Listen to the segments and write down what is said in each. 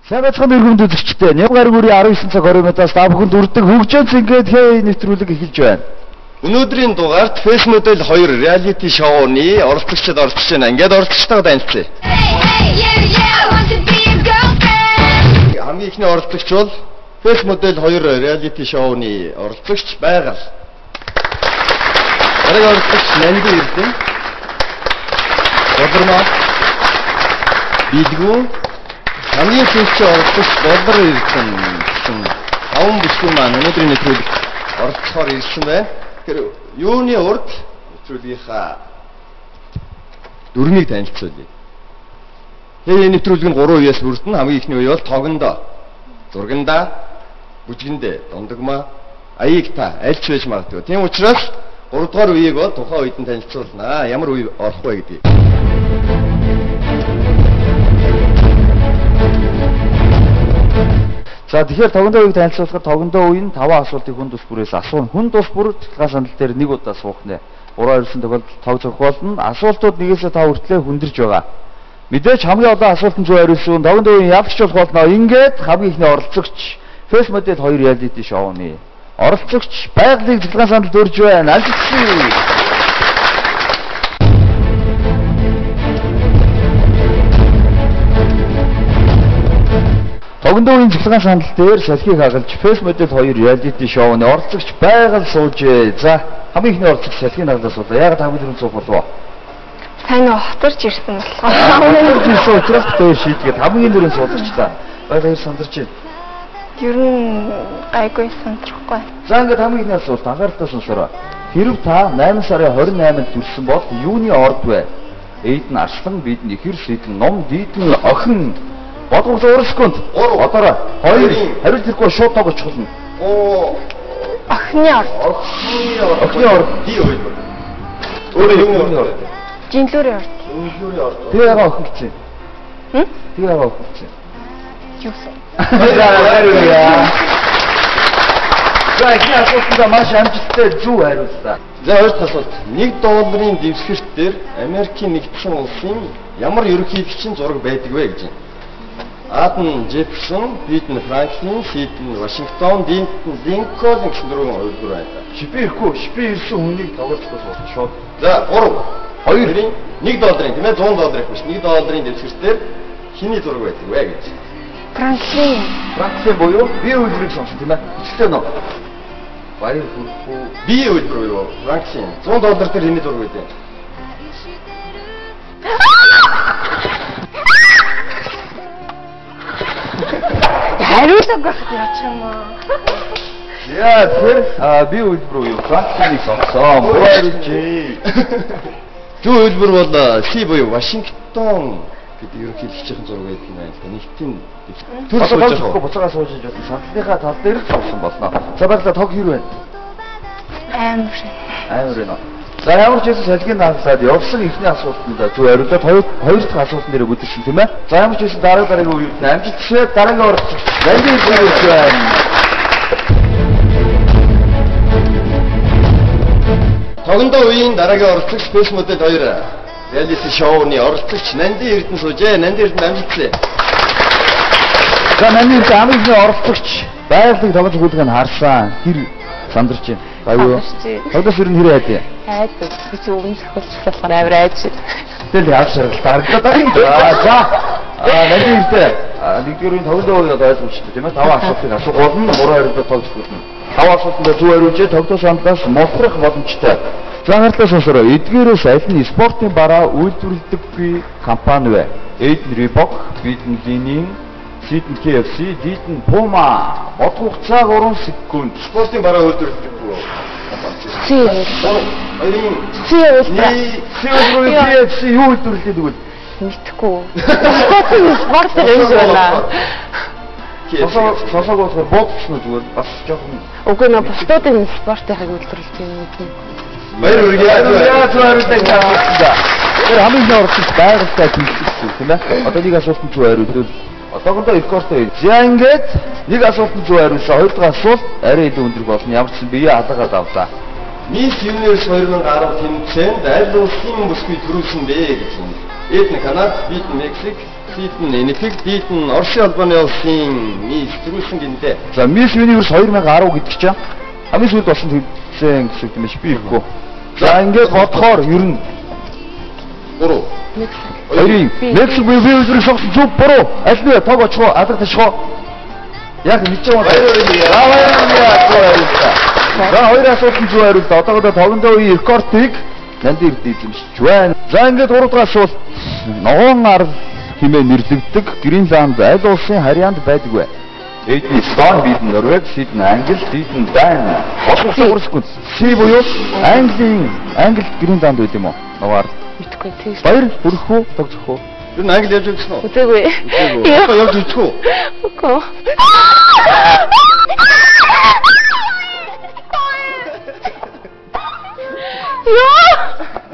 Сайн бацхан өргөмд үзэгчтэй 1 гаруй бүрийн 19 цаг 20 минутаас та бүхэнд үрдэг хөгжөөнц ингээд хэй нэвтрүүлэг эхэлж байна. Өнөөдрийн дугаарт Face Model 2 reality show-ны оролцогчдод оролцож байна. Ингээд оролцогчтойгоо танилцъя. Хамгийн ихний оролцогч бол Face Model 2 reality show-ны оролцогч Байгаль. Дараагийн оролцогч Нанди Эрдэнэ. Бодрмаа. Бидгүү. Хамгийн сүүлчийн оролцогч Болдор Эрдэнэ гэсэн 5 бүсгүй маань өнөөдрийн нэвтрүүлэг оролцохоор ирсэн байна. Тэгэхээр юуны урд нэвтрүүлгийнхаа дөрмийг танилцуулъя. Тэгээ нэвтрүүлэг нь 3 үеэс бүрдэн. Хамгийн ихний үе бол тогондоо, зургандаа, бүжгэндээ, дундагмаа, аяигта альч байж магадгүй. Тийм учраас 3 дугаар үеийг бол тухайн үед нь танилцуулнаа. Ямар үе орох вэ гэдэг. За тэгэхээр тогондоо үеийг танилцуулахад тогондоо үе нь 5 асуултыг хүн тус бүрээс асууна. Хүн тус бүр цэцлэгээ сандал дээр нэг удаа суух нэ. 3 ирсэн тохиолдолд тог зурх болно. Асуултууд 1-5 хүртлээр хүндэрж байгаа. Мэдээж хамгийн олон асуултанд зөв хариулсан тогондоо үеийн явагч болох болно. Ингээд хамгийн ихний оролцогч Face Model 2 reality show-ны оролцогч Байгалыг цэцлэгээ сандалд өрж байна. Алжигчээ. Тогондоо үеийн цэцлэгээ сандал дээр салхийг хагалж Face Model 2 reality show-ны оролцогч Байгаль суужээ. За хамгийн ихний оролцогч салхийг хагалж суулаа. Яагаад хамгийн түрүүнд суух болов? Тань хотторч ирсэн болохоор. Хотторч ирсэн учраас тэр шийдгээд хамгийн түрүүнд суулгачлаа. Байгаль сандарч байна. Ер нь гайгүй сандрахгүй. За ингээд хамгийн ихний асуулт анхааралтай сонсороо. Хэрв та 8 сарын 28-нд төрсөн бол юуны орд вэ? Эйд нь арслан, бид нь ихэр, сэд нь ном, дид нь охин. Бодгоо 3 секунд. Одоорой 2 хариулт ирэхгүй шууд тоог очихлоо. Охины орд. Охины орд. Ди үед. Өөрөө юуны орд? Жинлүүрийн орд. Жинлүүрийн орд. Тэгээ яга охин гэсэн. Хм? Тэгээ яга охин гэсэн. Юусэн. За ихний асуултанд маш амжилттай зөв хариуллаа. За хоёр дахь асуулт. $1 дэвсгэрт дээр Америкийн нэгдсэн улсын ямар ерөнхийлөгчийн зураг байдаг вэ гэж байна. А нь Джефферсон, Б нь Франклин, С нь Вашингтон, Д нь Линкольн гэсэн дөрвөн хувилбар байна. Шипи ирсэн хүнийг тоглохгүй суулж шууд. За 3. $2-ын $1 тийм ээ $100 биш. $1 дэвсгэртээр хиний зураг байдаг вэ гэж. Франклин буюу би үйлрийг сонсон тийм ээ. Эцэгтэй нөө. Баяр хүрхгүй. Би үйлрүү юу? Франклин. $100 дээр хиний зураг байдаг. хариулаг байх яач юм аа. Яа тэр би үйлбэр юу? Франклинийг сонсон. Баярлжээ. Зөв үйлбэр бол С буюу Вашингтон гэдэг ерөнхийлөгчийн зураг байдаг юм байна. Нэгтийн төр сууж байгаа. Буцаага сууж иж болно. Сандлынхаа тал дээр ч болсон болно. За баярлалаа тог хэр байна? Амар байна. За ямар ч байсан салхины хандлаад явсан ихний асуултанд зөв хариулаад хоёр дахь асуултан дээр өгдөрсөн тийм ээ. За ямар ч байсан дараагийн үеийг амжилттай дараагийн оролцогч Нанди Эрдэнэ байна. Тогондоо үеийн дараагийн оролцогч Face Model 2 reality show-ны оролцогч Нанди Эрдэнэ суужээ. Нанди Эрдэнэ амжилттай. За Нанди Эрдэнэ хамгийн оролцогч Байгалыг тоглож өгүүлэх нь харсан. Тэр сандарч байна. Аюу. Тогдос ер нь хэрэг хайд. Хайд. Би ч өвөн зохиолч болохоор амар айж. Тэгэл яах шаардлага дарагдаад байна. За. Нанди Эрдэнэ нэгдүгээрийн тогтоог нь ойлгомжтой тийм ээ. 5 асуултыг асуух болно. 3 хариултад тоглож өгнө. 5 асуултанд зөв хариулж тогтоос хамтлаас мосрох боломжтой. За анхаарал сонсороо. Эдгээрээс аль нь спортын бараа үйлдвэрлэдэггүй компани вэ? A нь Reebok, B нь Li-Ning, C нь KFC, D нь Puma. Бодох хугацаа 3 секунд. Спортын бараа үйлдвэрлэдэггүй компани. KFC юу үйлдвэрлэдэг вэ? Мэдхгүй. Спортын юм байна. Сосог болохоор бокс нь зүгээр бас жоохон. Үгүй нөө бусдын спортын үйлдвэрлэж юм. Баяр хүргэе. Тэр хамгийн оролцож байгальтай тэмцсэн тийм ээ. Одоо нэг асуултанд зөв хариулвал одоогондоо их кортой. За ингээд нэг асуултанд зөв хариулсан. Хоёр дахь асуулт арай илүү өндөр болно. Ямар ч юм бие алгаад авлаа. Miss Universe 2010 тэмцээнд аль улсын бүсгүй төрүүлсэн бэ гэж байна. Эд нь Канада, бид нь Мексик, Сидэн энэтхэг дийдэн Оросын албаны улсын мис зөрүүлсэн гиндэ. За Miss Universe 2010 гэдэг чинь хамгийн сүүлд болсон тэмцээн гэсэн юм биш би ихгүй. За ингээд бодохоор ер нь 3. хоёрын next we will do something зүг буруу аль нь тог очихоо алга ташхоо яг мэдж байгаа юм. За хоёр асуултанд зүг хариулт. Одоогоо тогондоо үеийн рекордыг нандин ирд эзэмшиж байна. За ингээд 3 дахь асуулт. Ногоон ар хэмээн нэрлэгддэг Гренланд аль улсын харьяанд байдаг вэ? Эдний Стон, бидэн Норвег, Сидэн Англи, Сидэн Дани. Олон сурсгүй. Си буюу Англи Гренланд байд юм уу? Ногоор. Мэдгүй тийм. Баяр хүрэх үү? Тогтох уу? Тэр нь англи явж өгсөн үү? Үгүй. Одоо явж үзэх үү? Үгүй.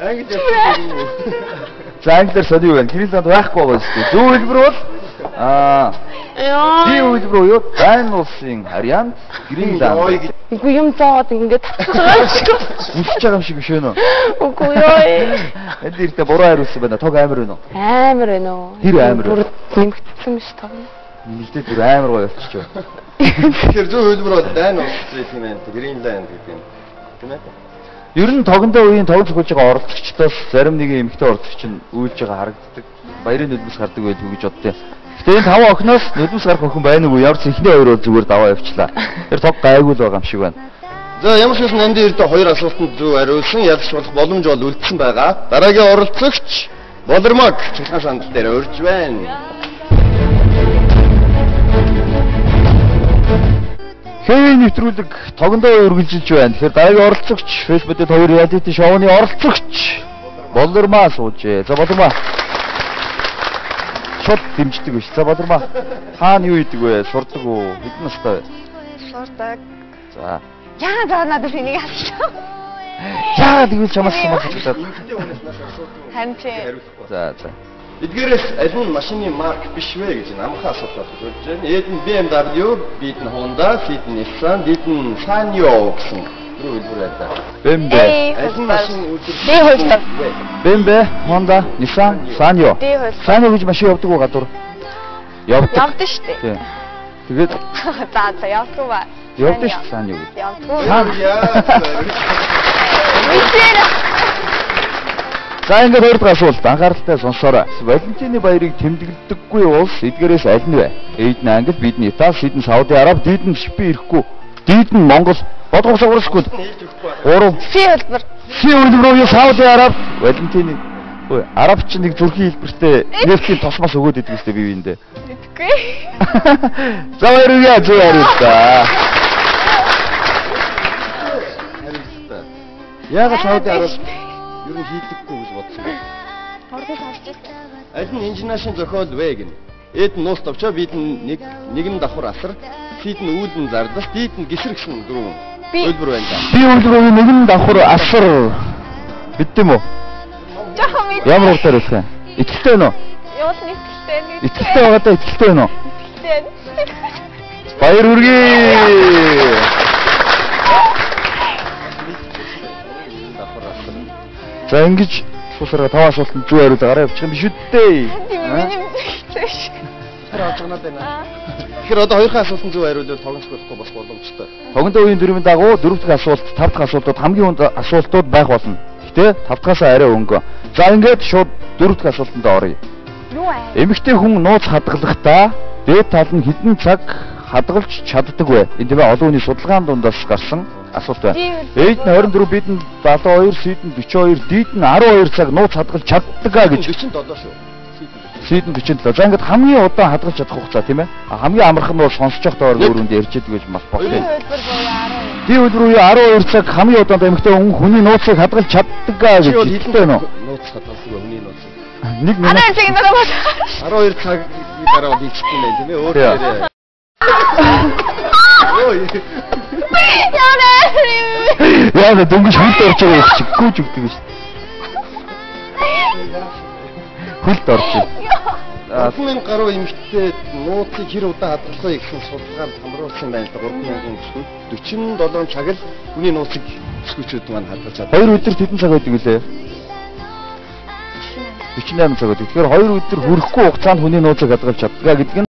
Англи явж өгсөн. За англиар сони байна. Гренланд байхгүй байгаа шүү дээ. Зөв хэлбэр бол Яа. би хэлбэр юу? Дани улсын харьяанд Гренланд. Үгүй юм зоод ингээд татчихсан. Үсэж байгаа юм шиг биш үү? Үгүй ёо. Энд иртэ буруу хариулсан байна. Тог амар байна уу? Амар байна уу? Тэр амар. Бүр нэмэгдсэн биш тоо. Нэлээд бүр амар гоё болчихоо. Тэгэхээр зөв хэлбэр бол Дани улсын тийм ээ. Гренланд гэдэг юм. Тийм ээ. Ер нь тогондоо үеийн тоглож хөлж байгаа оролцогчдоос зарим нэгэн эмэгтэй оролцогч нь үйлж байгаа харагддаг. Баярын нүдмэс гардаг байх үү гэж боддоо. Гэтэ энэ 5 охиноос нүдмэс гарах охин байна уу? Ямар ч ихний хоёр бол зүгээр даваа явчлаа. Тэр тог гайгүй л байгаа юм шиг байна. За ямар ч байсан энд ирдэ хоёр асуултанд зөв хариулсан. Ядч болох боломж бол үлдсэн байгаа. Дараагийн оролцогч Болормог цахилгаан сандал дээр урьж байна. Хэвийн нэвтрүүлэг тогондоо үргэлжилж байна. Тэгэхээр дараагийн оролцогч Facebook дээр хоёр reality шоуны оролцогч Болормаа суужээ. За Болормаа. Шот дэмждэг биш. За Болормаа. Хаана юу идэг вэ? Сурдаг уу? Хэдэн настай вэ? Сурдаг. За. Яа за надад энийг асуусан. Яагаад тэгвэл чамаас хамаарч байна? Харин чи За. Эдгээрээс аль нь машины марк биш вэ гэж намхан асуулт болж байна. Эд нь BMW, бид нь Honda, бид нь Nissan, бид нь Sanyo гэсэн дөрөв хэлбэр байдаг. BMW, Аль нь машин үйлдвэр? Ди хөлтөв. BMW, Honda, Nissan, Sanyo. Ди хөлтөв. Sanyo гэж машин явдаг уу гадуур? Явдаг. Явдаг штэ. Тийм. Тэгээд За явдаг ба. явдаг шүү Sanyo гэж. Явдаг. Яа. Мэдээ. За ингээд хоёр дахь асуулт анхааралтай сонсоорой. Валентины баярыг тэмдэглэдэггүй улс эдгээрээс аль нь вэ? Эд нь Англи, бид нь Итали, Сид нь Сауди Араб, дид нь би ирэхгүй. Дид нь Монгол. Бодгоос ууршгүй. 3. Си хөлбөр. Си үлбэр Сауди Араб, Валентины. Ой, араб ч нэг зүрхийн хэлбэртэй нефтийн тосмос өгөөд идэг үстэй бивэндээ. Мэдгүй. За баярыг зөв хариуллаа. Яагаад Сауди Араб Ер нь хийдэггүй гэж бодсон байна. Ордон тавьж ирсэн. Аль нь инженерийн зохиол вэ гэн. Эд нь нуус тавчаа бид нь нэгэн давхар асар, сид нь үүлэн зардал, дид нь гисэр гэсэн дөрвөн хэлбэр байна. Би үлбэр нэгэн давхар асар битдэм үү? Жохом мэд. Ямар утгаар хэлэх вэ? Итгэлтэй байна уу? Юу л нэтгэлтэй нэг. Итгэлтэй байгаа даа итгэлтэй байна уу? Итгэлтэй. Баяр хүргэе. За ингэж суусараа 5 асуултанд зүү хариулт гараа явуучих юм биш үү дээ. Миний мэдээ ш. Тэр авч гнаад байна. Тэгэхээр одоо хоёр асуултанд зөв хариулвал тогтмол болохгүй бас боломжтой. Тогондоо үеийн дөрвийн дагуу 4 дахь асуулт, 5 дахь асуултууд хамгийн хүнд асуултууд байх болно. Гэтэ 5 дахьаас арай өнгө. За ингээд шууд 4 дахь асуултанд оръё. Юу аа? Эмэгтэй хүн нууц хадгалахдаа дээд тал нь хэдэн цаг хадгалж чаддаг вэ? Энэ тийм олон хүний судалгааны дундаас гарсан асуулт байна. Эйд нь 24, бид нь 72, сид нь 42, дид нь 12 цаг нууц хадгалж чаддгаа гэж. 47 шүү. Сид нь 47. За ингээд хамгийн удаан хадгалж чадах хугацаа тийм ээ. Хамгийн амархан нь бол сонсож явахдаа өөр үнд ярьж идэг гэж бас бодлоо. Хөлбөр буюу 10. Ди өдөр үе 12 цаг хамгийн удаан эмэгтэй хүн хүний нууцыг хадгалж чаддгаа гэж хэлдэг байна уу? Нууц хадгалсан хүний нууц. Нэг минут. Арай чиг надад бод. 12 цагийн дараа хийчихсэн байх тийм ээ. Өөр нэрээ. Ой. Яа дөнгөж хөлд орж байгаа юм чи гүйж өгдөг шүү. Хөлд орж. 3000 гаруй эмэгтэй нууцыг хэр удаа хадгалах вэ гэсэн судалгаанд хамруулсан байна л да 3000 гэсэн. 47 цаг л хүний нууцыг өсгөөчүүд маань хадгалж чаддаг. 2 өдөрт хэдэн цаг байдаг вүлээ? 48 цаг. Тэгэхээр 2 өдөр хүрэхгүй хугацаанд хүний нууцыг хадгалж чаддгаа гэдэг нь